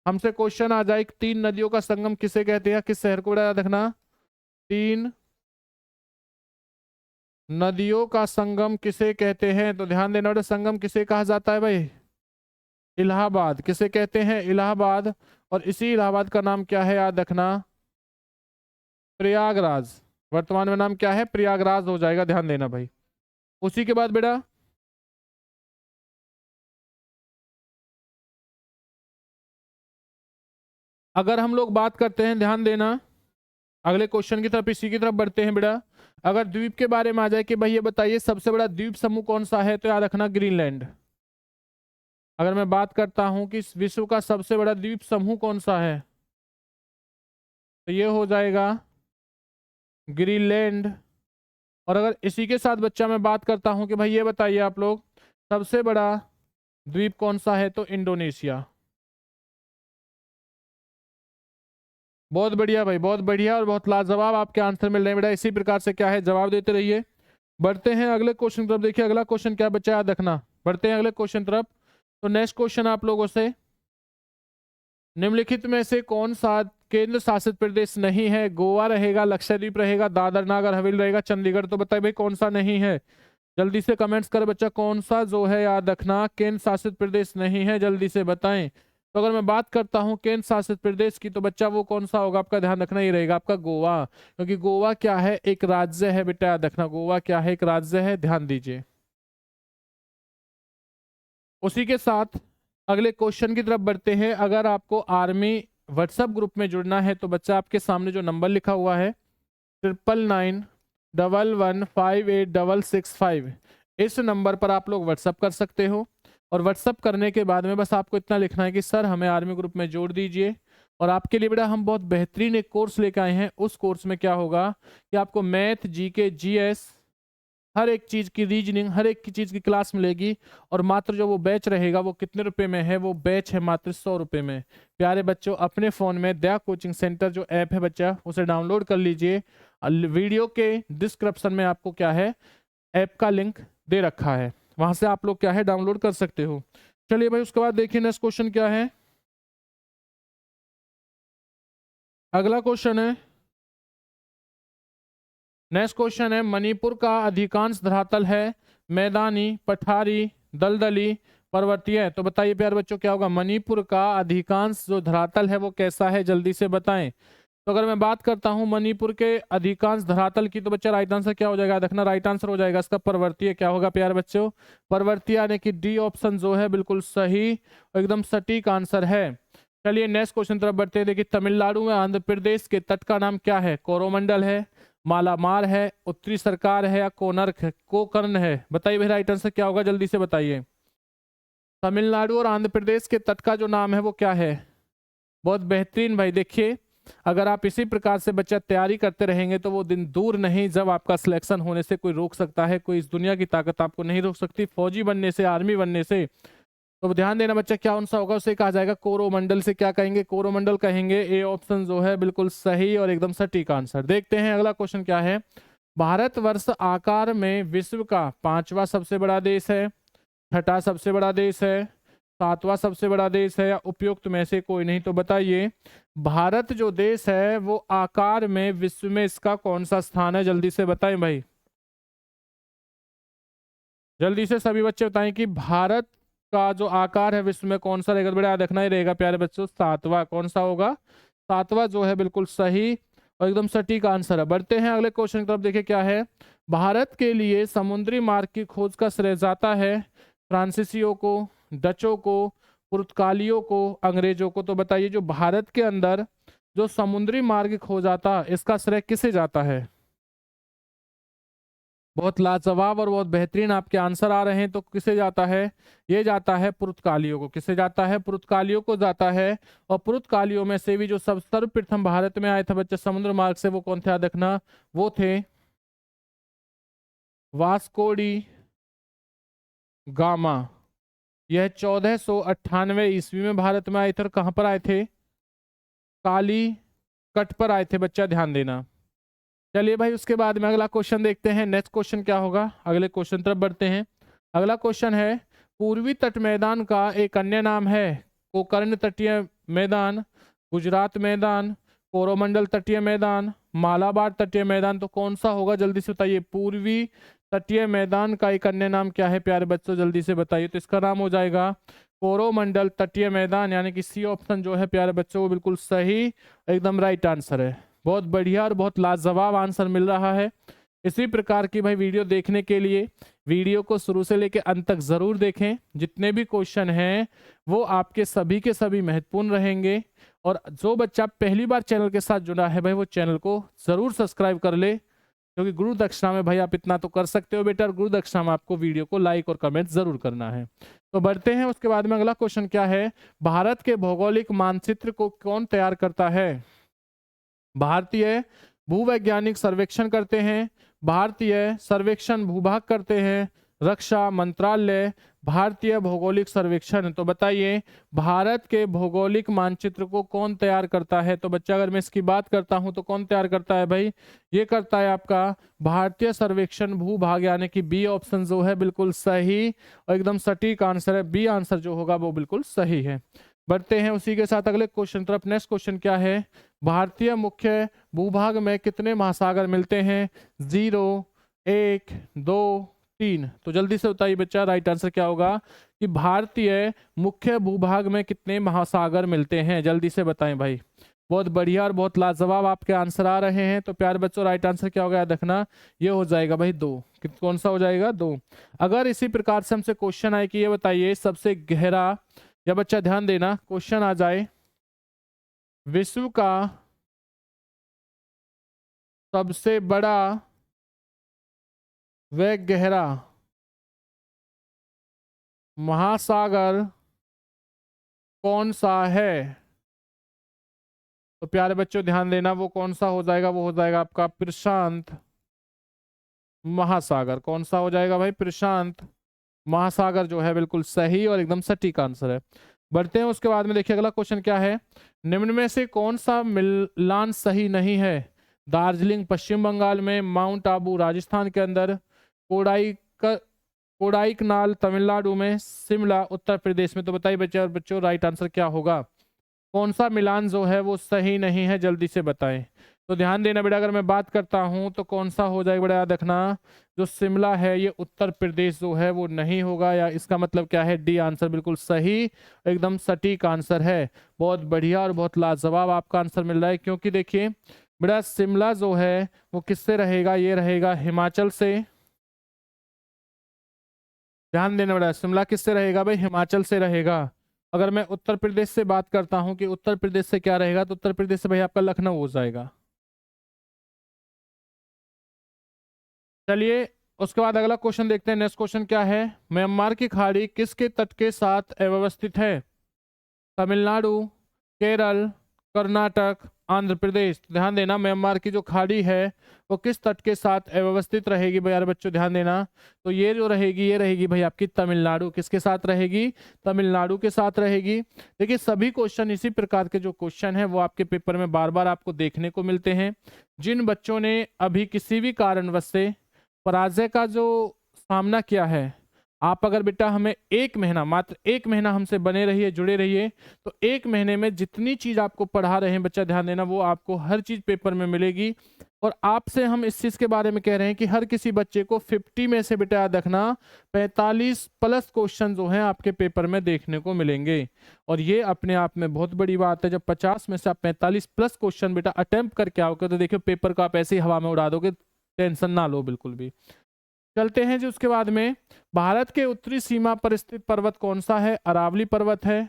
हमसे क्वेश्चन आ जाए 3 नदियों का संगम किसे कहते हैं, किस शहर को बड़ा याद रखना, 3 नदियों का संगम किसे कहते हैं, तो ध्यान देना बेटा, संगम किसे कहा जाता है भाई, इलाहाबाद। किसे कहते हैं, इलाहाबाद। और इसी इलाहाबाद का नाम क्या है याद रखना, प्रयागराज। वर्तमान में नाम क्या है, प्रयागराज हो जाएगा, ध्यान देना भाई। उसी के बाद बेटा अगर हम लोग बात करते हैं, ध्यान देना, अगले क्वेश्चन की तरफ इसी की तरफ बढ़ते हैं बेटा। अगर द्वीप के बारे में आ जाए कि भाई ये बताइए सबसे बड़ा द्वीप समूह कौन सा है, तो याद रखना ग्रीनलैंड। अगर मैं बात करता हूं कि इस विश्व का सबसे बड़ा द्वीप समूह कौन सा है, तो ये हो जाएगा ग्रीनलैंड। और अगर इसी के साथ बच्चा मैं बात करता हूं कि भाई ये बताइए आप लोग सबसे बड़ा द्वीप कौन सा है, तो इंडोनेशिया। बहुत बढ़िया भाई, बहुत बढ़िया और बहुत लाजवाब आपके आंसर मिल रहे हैं बेटा। इसी प्रकार से क्या है जवाब देते रहिए। बढ़ते हैं अगले क्वेश्चन तरफ। देखिए अगला क्वेश्चन क्या बच्चा याद रखना, बढ़ते हैं अगले क्वेश्चन तरफ। तो नेक्स्ट क्वेश्चन आप लोगों से, निम्नलिखित में से कौन सा केंद्र शासित प्रदेश नहीं है, गोवा रहेगा, लक्षद्वीप रहेगा, दादर नागर हवेली रहेगा, चंडीगढ़। तो बताइए भाई कौन सा नहीं है, जल्दी से कमेंट्स कर बच्चा, कौन सा जो है याद रखना केंद्र शासित प्रदेश नहीं है, जल्दी से बताएं। तो अगर मैं बात करता हूं केंद्र शासित प्रदेश की, तो बच्चा वो कौन सा होगा आपका, ध्यान रखना ये रहेगा आपका गोवा। क्योंकि गोवा क्या है, एक राज्य है बेटा, याद रखना गोवा क्या है, एक राज्य है, ध्यान दीजिए। उसी के साथ अगले क्वेश्चन की तरफ बढ़ते हैं। अगर आपको आर्मी व्हाट्सएप ग्रुप में जुड़ना है तो बच्चा आपके सामने जो नंबर लिखा हुआ है 9991158665, इस नंबर पर आप लोग व्हाट्सएप कर सकते हो। और व्हाट्सएप करने के बाद में बस आपको इतना लिखना है कि सर हमें आर्मी ग्रुप में जोड़ दीजिए। और आपके लिए बेटा हम बहुत बेहतरीन एक कोर्स लेकर आए हैं। उस कोर्स में क्या होगा कि आपको मैथ, जीके, जीएस, हर एक चीज की रीजनिंग, हर एक की चीज की क्लास मिलेगी। और मात्र जो वो बैच रहेगा वो कितने रुपए में है, वो बैच है मात्र 100 रुपए में। प्यारे बच्चों अपने फोन में दया कोचिंग सेंटर जो ऐप है बच्चा उसे डाउनलोड कर लीजिए। वीडियो के डिस्क्रिप्शन में आपको क्या है ऐप का लिंक दे रखा है, वहां से आप लोग क्या है डाउनलोड कर सकते हो। चलिए भाई उसके बाद देखिए नेक्स्ट क्वेश्चन क्या है। अगला क्वेश्चन है, नेक्स्ट क्वेश्चन है, मणिपुर का अधिकांश धरातल है मैदानी, पठारी, दलदली, पर्वतीय। तो बताइए प्यारे बच्चों क्या होगा, मणिपुर का अधिकांश जो धरातल है वो कैसा है, जल्दी से बताएं। तो अगर मैं बात करता हूं मणिपुर के अधिकांश धरातल की, तो बच्चा राइट आंसर क्या हो जाएगा, देखना राइट आंसर हो जाएगा इसका पर्वतीय। क्या होगा प्यारे बच्चों, पर्वतीय, यानी कि डी ऑप्शन जो है बिल्कुल सही और एकदम सटीक आंसर है। चलिए नेक्स्ट क्वेश्चन तरफ बढ़ते हैं। देखिए तमिलनाडु में आंध्र प्रदेश के तट का नाम क्या है, कोरोमंडल है, मालामार है, उत्तरी सरकार है, या कोनर्क है, कोकर्ण है। बताइए भाई राइट आंसर क्या होगा, जल्दी से बताइए। तमिलनाडु और आंध्र प्रदेश के तट का जो नाम है वो क्या है, बहुत बेहतरीन भाई। देखिए अगर आप इसी प्रकार से बच्चा तैयारी करते रहेंगे तो वो दिन दूर नहीं जब आपका सिलेक्शन होने से कोई रोक सकता है, कोई इस दुनिया की ताकत आपको नहीं रोक सकती फौजी बनने से, आर्मी बनने से। तो ध्यान देना बच्चा, क्या कौन सा होगा, उसे कहा जाएगा कोरोमंडल। से क्या कहेंगे, कोरोमंडल कहेंगे। ए ऑप्शन जो है बिल्कुल सही और एकदम सटीक आंसर। देखते हैं अगला क्वेश्चन क्या है। भारतवर्ष आकार में विश्व का 5वां सबसे बड़ा देश है, 6ठा सबसे बड़ा देश है, 7वां सबसे बड़ा देश है, या उपयुक्त में से कोई नहीं। तो बताइए भारत जो देश है वो आकार में विश्व में इसका कौन सा स्थान है, जल्दी से बताएं भाई। जल्दी से सभी बच्चे बताएं कि भारत का जो आकार है विश्व में कौन सा रहेगा। तो बेटा याद रखना ही रहेगा प्यारे बच्चों, 7वां। कौन सा होगा, 7वां जो है बिल्कुल सही और एकदम सटीक आंसर है। बढ़ते हैं अगले क्वेश्चन की तरफ। देखिए क्या है, भारत के लिए समुद्री मार्ग की खोज का श्रेय जाता है फ्रांसीसियों को, डचों को, पुर्तगालियों को, अंग्रेजों को। तो बताइए जो भारत के अंदर जो समुद्री मार्ग खोज आता इसका श्रेय किसे जाता है। बहुत लाजवाब और बहुत बेहतरीन आपके आंसर आ रहे हैं। तो किसे जाता है? ये जाता है पुर्तगालियों को। किसे जाता है? पुर्तगालियों को जाता है। और पुर्तगालियों में से भी जो सब सर्वप्रथम भारत में आए थे बच्चे समुद्र मार्ग से, वो कौन थे? याद रखना, वो थे वास्को डी गामा। यह 1498 ईस्वी में भारत में आए थे। और कहां पर आए थे? काली कट पर आए थे बच्चा, ध्यान देना। चलिए भाई, उसके बाद में अगला क्वेश्चन देखते हैं। नेक्स्ट क्वेश्चन क्या होगा? अगले क्वेश्चन तरफ बढ़ते हैं। अगला क्वेश्चन है, पूर्वी तट मैदान का एक अन्य नाम है। गोकर्ण तटीय मैदान, गुजरात मैदान, कोरोमंडल तटीय मैदान, मालाबार तटीय मैदान। तो कौन सा होगा? जल्दी से बताइए। पूर्वी तटीय मैदान का एक अन्य नाम क्या है प्यारे बच्चों? जल्दी से बताइए। तो इसका नाम हो जाएगा कोरोमंडल तटीय मैदान, यानी कि सी ऑप्शन जो है प्यारे बच्चों वो बिल्कुल सही, एकदम राइट आंसर है। बहुत बढ़िया और बहुत लाजवाब आंसर मिल रहा है। इसी प्रकार की भाई वीडियो देखने के लिए वीडियो को शुरू से लेकर अंत तक जरूर देखें। जितने भी क्वेश्चन हैं वो आपके सभी के सभी महत्वपूर्ण रहेंगे। और जो बच्चा पहली बार चैनल के साथ जुड़ा है भाई, वो चैनल को जरूर सब्सक्राइब कर ले, क्योंकि गुरु दक्षिणा में भाई आप इतना तो कर सकते हो बेटा। और गुरु दक्षिणा में आपको वीडियो को लाइक और कमेंट जरूर करना है। तो बढ़ते हैं। उसके बाद में अगला क्वेश्चन क्या है? भारत के भौगोलिक मानचित्र को कौन तैयार करता है? भारतीय भूवैज्ञानिक सर्वेक्षण करते हैं, भारतीय सर्वेक्षण भूभाग करते हैं, रक्षा मंत्रालय, भारतीय भौगोलिक सर्वेक्षण। तो बताइए, भारत के भौगोलिक मानचित्र को कौन तैयार करता है? तो बच्चा अगर मैं इसकी बात करता हूं तो कौन तैयार करता है भाई? ये करता है आपका भारतीय सर्वेक्षण भूभाग, यानी कि बी ऑप्शन जो है बिल्कुल सही और एकदम सटीक आंसर है। बी आंसर जो होगा वो बिल्कुल सही है। बढ़ते हैं उसी के साथ अगले क्वेश्चन तरफ। नेक्स्ट क्वेश्चन क्या है? भारतीय मुख्य भूभाग में कितने महासागर मिलते हैं? 0, 1, 2, 3। तो जल्दी से बताइए बच्चा, राइट आंसर क्या होगा कि भारतीय मुख्य भूभाग में कितने महासागर मिलते हैं? जल्दी से बताएं भाई। बहुत बढ़िया और बहुत लाजवाब आपके आंसर आ रहे हैं। तो प्यारे बच्चों, राइट आंसर क्या होगा याद रखना, ये हो जाएगा भाई 2। कौन सा हो जाएगा? 2। अगर इसी प्रकार से हमसे क्वेश्चन आए कि ये बताइए सबसे गहरा, या बच्चा ध्यान देना क्वेश्चन आ जाए, विश्व का सबसे बड़ा व गहरा महासागर कौन सा है? तो प्यारे बच्चों ध्यान देना, वो कौन सा हो जाएगा? वो हो जाएगा आपका प्रशांत महासागर। कौन सा हो जाएगा भाई? प्रशांत महासागर जो है बिल्कुल सही और एकदम सटीक आंसर है। बढ़ते हैं उसके बाद में। देखिए अगला क्वेश्चन क्या है? निम्न में से कौन सा मिलान सही नहीं है? दार्जिलिंग पश्चिम बंगाल में, माउंट आबू राजस्थान के अंदर, कोडाईकनाल तमिलनाडु में, शिमला उत्तर प्रदेश में। तो बताइए बच्चे और बच्चों, राइट आंसर क्या होगा? कौन सा मिलान जो है वो सही नहीं है? जल्दी से बताएं। तो ध्यान देना बेटा, अगर मैं बात करता हूं तो कौन सा हो जाएगा बेटा? याद रखना, जो शिमला है ये उत्तर प्रदेश जो है वो नहीं होगा, या इसका मतलब क्या है? डी आंसर बिल्कुल सही, एकदम सटीक आंसर है। बहुत बढ़िया और बहुत लाजवाब आपका आंसर मिल रहा है। क्योंकि देखिए बेटा, शिमला जो है वो किससे रहेगा? ये रहेगा हिमाचल से। ध्यान देना बेटा, शिमला किससे रहेगा भाई? हिमाचल से रहेगा। अगर मैं उत्तर प्रदेश से बात करता हूं कि उत्तर प्रदेश से क्या रहेगा, तो उत्तर प्रदेश से भाई आपका लखनऊ हो जाएगा। चलिए उसके बाद अगला क्वेश्चन देखते हैं। नेक्स्ट क्वेश्चन क्या है? म्यांमार की खाड़ी किसके तट के साथ अव्यवस्थित है? तमिलनाडु, केरल, कर्नाटक, आंध्र प्रदेश। ध्यान देना, म्यांमार की जो खाड़ी है वो किस तट के साथ अव्यवस्थित रहेगी भाई? यार बच्चों ध्यान देना, तो ये जो रहेगी ये रहेगी भाई आपकी तमिलनाडु। किसके साथ रहेगी? तमिलनाडु के साथ रहेगी। देखिए सभी क्वेश्चन इसी प्रकार के जो क्वेश्चन है वो आपके पेपर में बार बार आपको देखने को मिलते हैं। जिन बच्चों ने अभी किसी भी कारणवश से पराजय का जो सामना किया है, आप अगर बेटा हमें 1 महीना, मात्र 1 महीना हमसे बने रहिए, जुड़े रहिए, तो 1 महीने में जितनी चीज आपको पढ़ा रहे हैं बच्चा ध्यान देना, वो आपको हर चीज पेपर में मिलेगी। और आपसे हम इस चीज के बारे में कह रहे हैं कि हर किसी बच्चे को 50 में से बेटा याद रखना 45 प्लस क्वेश्चन जो हैं आपके पेपर में देखने को मिलेंगे। और ये अपने आप में बहुत बड़ी बात है। जब 50 में से आप 45 प्लस क्वेश्चन बेटा अटेम्प्ट करके आओगे तो देखियो पेपर को आप ऐसे ही हवा में उड़ा दोगे। टेंशन ना लो बिल्कुल भी। चलते हैं जी उसके बाद में। भारत के उत्तरी सीमा पर स्थित पर्वत कौन सा है? अरावली पर्वत है,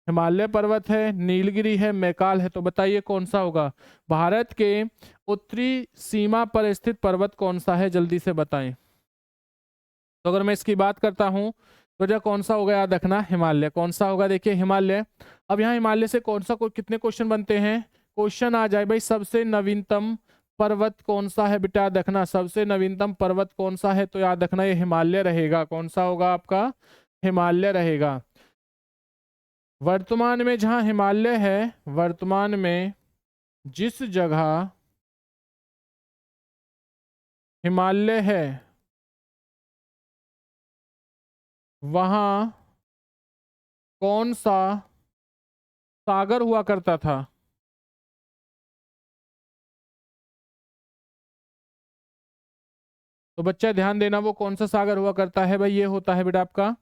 हिमालय पर्वत है, नीलगिरी है, मैकाल है। तो बताइए कौन सा होगा? भारत के उत्तरी सीमा पर स्थित पर्वत कौन सा है, जल्दी से बताएं। तो अगर मैं इसकी बात करता हूं तो जो कौन सा होगा याद रखना, हिमालय। कौन सा होगा? देखिए हिमालय। अब यहाँ हिमालय से कौन सा कितने क्वेश्चन बनते हैं? क्वेश्चन आ जाए भाई, सबसे नवीनतम पर्वत कौन सा है बेटा, याद रखना। सबसे नवीनतम पर्वत कौन सा है? तो याद रखना ये हिमालय रहेगा। कौन सा होगा आपका? हिमालय रहेगा। वर्तमान में जहां हिमालय है, वर्तमान में जिस जगह हिमालय है वहां कौन सा सागर हुआ करता था? तो बच्चा ध्यान देना, वो कौन सा सागर हुआ करता है भाई? ये होता है बेटा आपका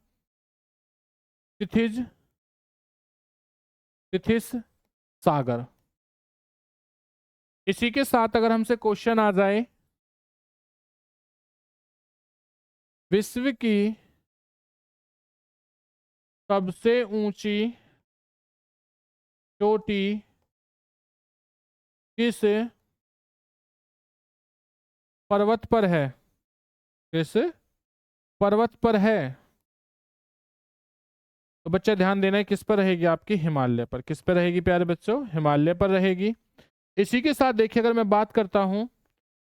तिथिज तिथिस सागर। इसी के साथ अगर हमसे क्वेश्चन आ जाए, विश्व की सबसे ऊंची चोटी किस पर्वत पर है? किस पर्वत पर है? तो बच्चा ध्यान देना है, किस पर रहेगी आपकी? हिमालय पर। किस पर रहेगी प्यारे बच्चों? हिमालय पर रहेगी। इसी के साथ देखिए अगर मैं बात करता हूं,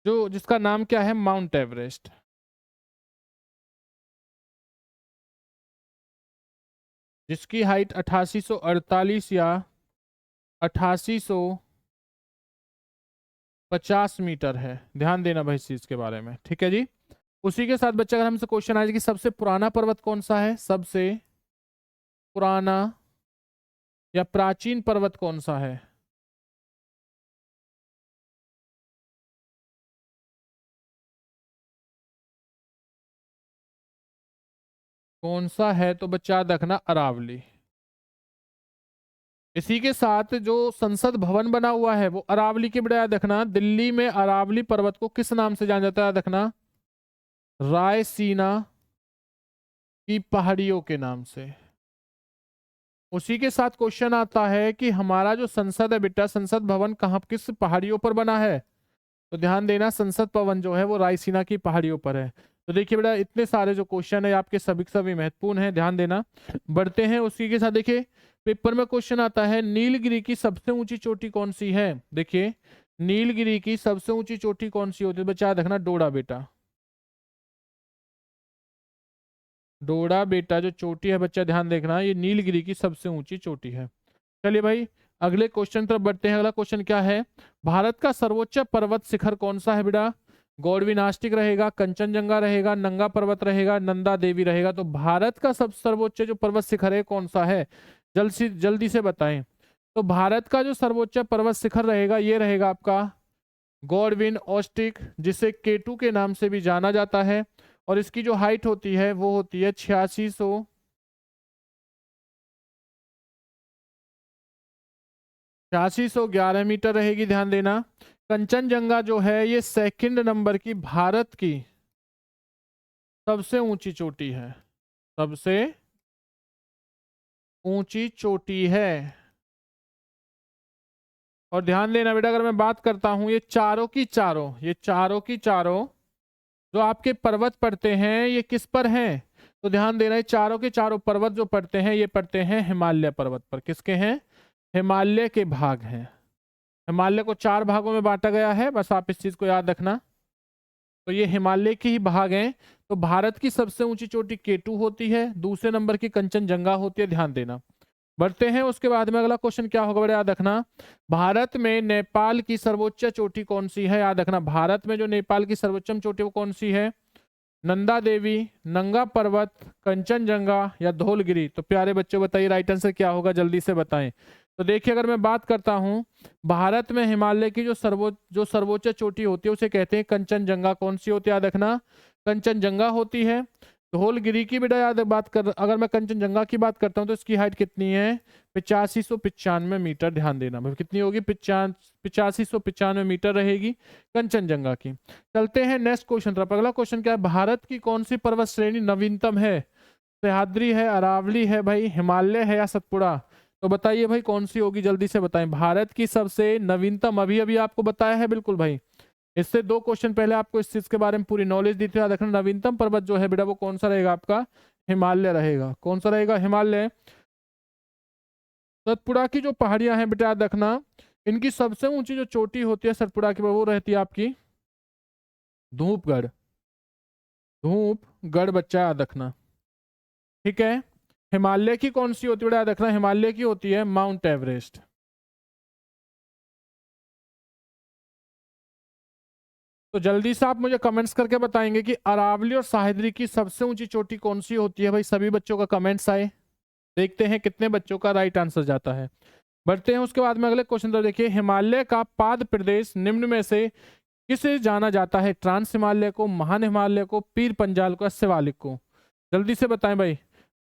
जो जिसका नाम क्या है? Mount Everest. जिसकी हाइट 8848 या 8850 मीटर है। ध्यान देना भाई इस चीज के बारे में, ठीक है जी। उसी के साथ बच्चा अगर हमसे क्वेश्चन आए कि सबसे पुराना पर्वत कौन सा है, सबसे पुराना या प्राचीन पर्वत कौन सा है? कौन सा है? तो बच्चा याद रखना, अरावली। इसी के साथ जो संसद भवन बना हुआ है वो अरावली के, बड़ा याद रखना। दिल्ली में अरावली पर्वत को किस नाम से जाना जाता है? याद रखना, रायसीना की पहाड़ियों के नाम से। उसी के साथ क्वेश्चन आता है कि हमारा जो संसद है बेटा, संसद भवन कहाँ, किस पहाड़ियों पर बना है? तो ध्यान देना, संसद भवन जो है वो रायसीना की पहाड़ियों पर है। तो देखिए बेटा, इतने सारे जो क्वेश्चन है आपके सभी के सभी महत्वपूर्ण है, ध्यान देना। बढ़ते हैं उसी के साथ। देखिए पेपर में क्वेश्चन आता है, नीलगिरी की सबसे ऊंची चोटी कौन सी है? देखिए नीलगिरी की सबसे ऊंची चोटी कौन सी होती है? बच्चा याद रखना, डोडा बेटा। डोडा बेटा जो चोटी है बच्चा, ध्यान देखना, ये नीलगिरी की सबसे ऊंची चोटी है। चलिए भाई अगले क्वेश्चन तरफ बढ़ते हैं। अगला क्वेश्चन क्या है? भारत का सर्वोच्च पर्वत शिखर कौन सा है बेटा? गौड़विनाष्टिक रहेगा, कंचनजंगा रहेगा, नंगा पर्वत रहेगा, नंदा देवी रहेगा। तो भारत का सब सर्वोच्च जो पर्वत शिखर है कौन सा है? जल्दी से बताएं। तो भारत का जो सर्वोच्च पर्वत शिखर रहेगा ये रहेगा आपका गॉडविन ऑस्टिक, जिसे केटू के नाम से भी जाना जाता है। और इसकी जो हाइट होती है वो होती है 8611 मीटर रहेगी, ध्यान देना। कंचनजंगा जो है ये सेकंड नंबर की भारत की सबसे ऊंची चोटी है, सबसे ऊंची चोटी है। और ध्यान देना बेटा, अगर मैं बात करता हूं ये चारों की चारों, ये चारों की चारों जो आपके पर्वत पड़ते हैं ये किस पर हैं? तो ध्यान देना, ये चारों के चारों पर्वत जो पड़ते हैं ये पड़ते हैं हिमालय पर्वत पर। किसके हैं? हिमालय के भाग हैं। हिमालय को 4 भागों में बांटा गया है, बस आप इस चीज को याद रखना। तो ये हिमालय के ही भाग हैं। तो भारत की सबसे ऊंची चोटी केटू होती है, दूसरे नंबर की कंचनजंगा होती है, ध्यान देना। बढ़ते हैं उसके बाद में, अगला क्वेश्चन क्या होगा बड़ा याद रखना, भारत में नेपाल की सर्वोच्च चोटी कौन सी है? याद रखना, भारत में जो नेपाल की सर्वोच्च चोटी वो कौन सी है? नंदा देवी, नंगा पर्वत, कंचनजंगा या धौलगिरी। तो प्यारे बच्चों बताइए राइट आंसर क्या होगा, जल्दी से बताएं। तो देखिए अगर मैं बात करता हूं, भारत में हिमालय की जो सर्वोच्च चोटी होती है उसे कहते हैं कंचनजंगा। कौन सी होती है? याद रखना, कंचनजंगा होती है। धौलगिरी की बेटा याद बात कर, अगर मैं कंचनजंगा की बात करता हूं तो इसकी हाइट कितनी है? 8595 मीटर। ध्यान देना भाई कितनी होगी? 8595 मीटर रहेगी कंचनजंगा की। चलते हैं नेक्स्ट क्वेश्चन तरफ। अगला क्वेश्चन क्या है? भारत की कौन सी पर्वत श्रेणी नवीनतम है? सह्याद्री है, अरावली है भाई, हिमालय है या सतपुड़ा? तो बताइए भाई कौन सी होगी, जल्दी से बताएं। भारत की सबसे नवीनतम, अभी अभी आपको बताया है बिल्कुल भाई, इससे 2 क्वेश्चन पहले आपको इस चीज के बारे में पूरी नॉलेज दी थी। याद रखना, नवीनतम पर्वत जो है बेटा वो कौन सा रहेगा आपका, हिमालय रहेगा। कौन सा रहेगा, हिमालय। सतपुड़ा की जो पहाड़ियां हैं बेटा याद रखना, इनकी सबसे ऊंची जो चोटी होती है सतपुड़ा की वो रहती है आपकी धूपगढ़। धूपगढ़ बच्चा याद रखना, ठीक है। हिमालय की कौन सी होती है बेटा याद रखना, हिमालय की होती है माउंट एवरेस्ट। तो जल्दी से आप मुझे कमेंट्स करके बताएंगे कि अरावली और सह्याद्री की सबसे ऊंची चोटी कौन सी होती है भाई। सभी बच्चों का कमेंट्स आए, देखते हैं कितने बच्चों का राइट आंसर जाता है। बढ़ते हैं उसके बाद में अगले क्वेश्चन पर। देखिए, हिमालय का पाद प्रदेश निम्न में से किसे जाना जाता है, ट्रांस हिमालय को, महान हिमालय को, पीर पंजाल को, शिवालिक को। जल्दी से बताएं भाई,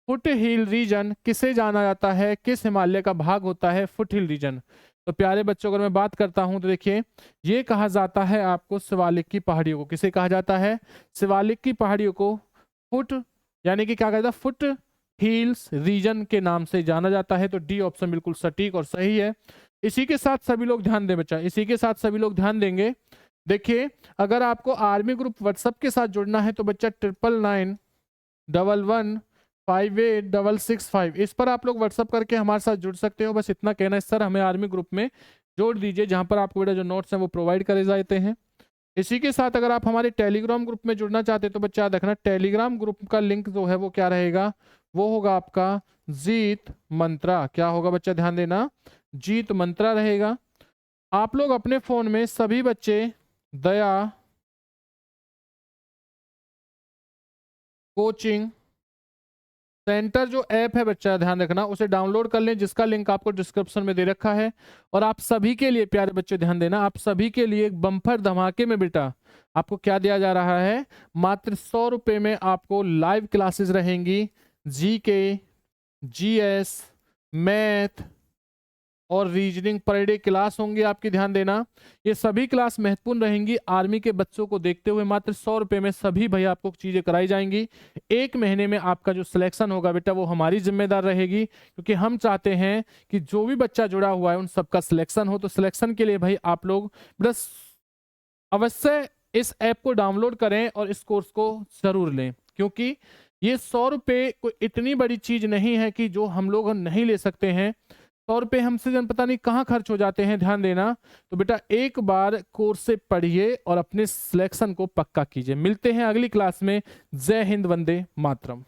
फुट हिल रीजन किसे जाना जाता है, किस हिमालय का भाग होता है फुट हिल रीजन। तो प्यारे बच्चों अगर मैं बात करता हूं तो देखिए, ये कहा जाता है आपको शिवालिक की पहाड़ियों को। किसे कहा जाता है, शिवालिक की पहाड़ियों को फुट, यानी कि क्या कहता है, फुट हिल्स रीजन के नाम से जाना जाता है। तो डी ऑप्शन बिल्कुल सटीक और सही है। इसी के साथ सभी लोग ध्यान दें बच्चा, इसी के साथ सभी लोग ध्यान देंगे। देखिए, अगर आपको आर्मी ग्रुप व्हाट्सएप के साथ जुड़ना है तो बच्चा 9991158665 इस पर आप लोग व्हाट्सएप करके हमारे साथ जुड़ सकते हो। बस इतना कहना है सर हमें आर्मी ग्रुप में जोड़ दीजिए, जहां पर आपको बेटा जो नोट्स हैं वो प्रोवाइड करे जाते हैं। इसी के साथ अगर आप हमारे टेलीग्राम ग्रुप में जुड़ना चाहते हैं तो बच्चा याद रखना, टेलीग्राम ग्रुप का लिंक जो है वो क्या रहेगा, वो होगा आपका जीत मंत्रा। क्या होगा बच्चा, ध्यान देना, जीत मंत्रा रहेगा। आप लोग अपने फोन में सभी बच्चे दया कोचिंग सेंटर जो ऐप है बच्चा ध्यान रखना, उसे डाउनलोड कर लें, जिसका लिंक आपको डिस्क्रिप्शन में दे रखा है। और आप सभी के लिए प्यारे बच्चे ध्यान देना, आप सभी के लिए एक बम्पर धमाके में बेटा आपको क्या दिया जा रहा है, मात्र 100 रुपए में आपको लाइव क्लासेस रहेंगी। जीके, जीएस, मैथ और रीजनिंग पर डे क्लास होंगी आपकी, ध्यान देना। ये सभी क्लास महत्वपूर्ण रहेंगी आर्मी के बच्चों को देखते हुए। मात्र 100 रुपए में सभी भाई आपको चीजें कराई जाएंगी। 1 महीने में आपका जो सिलेक्शन होगा बेटा वो हमारी जिम्मेदार रहेगी, क्योंकि हम चाहते हैं कि जो भी बच्चा जुड़ा हुआ है उन सबका सिलेक्शन हो। तो सिलेक्शन के लिए भाई आप लोग बस अवश्य इस ऐप को डाउनलोड करें और इस कोर्स को जरूर लें, क्योंकि ये 100 रुपये कोई इतनी बड़ी चीज नहीं है कि जो हम लोग नहीं ले सकते हैं। 100 रुपये हमसे जन पता नहीं कहाँ खर्च हो जाते हैं, ध्यान देना। तो बेटा एक बार कोर्स से पढ़िए और अपने सिलेक्शन को पक्का कीजिए। मिलते हैं अगली क्लास में। जय हिंद, वंदे मातरम।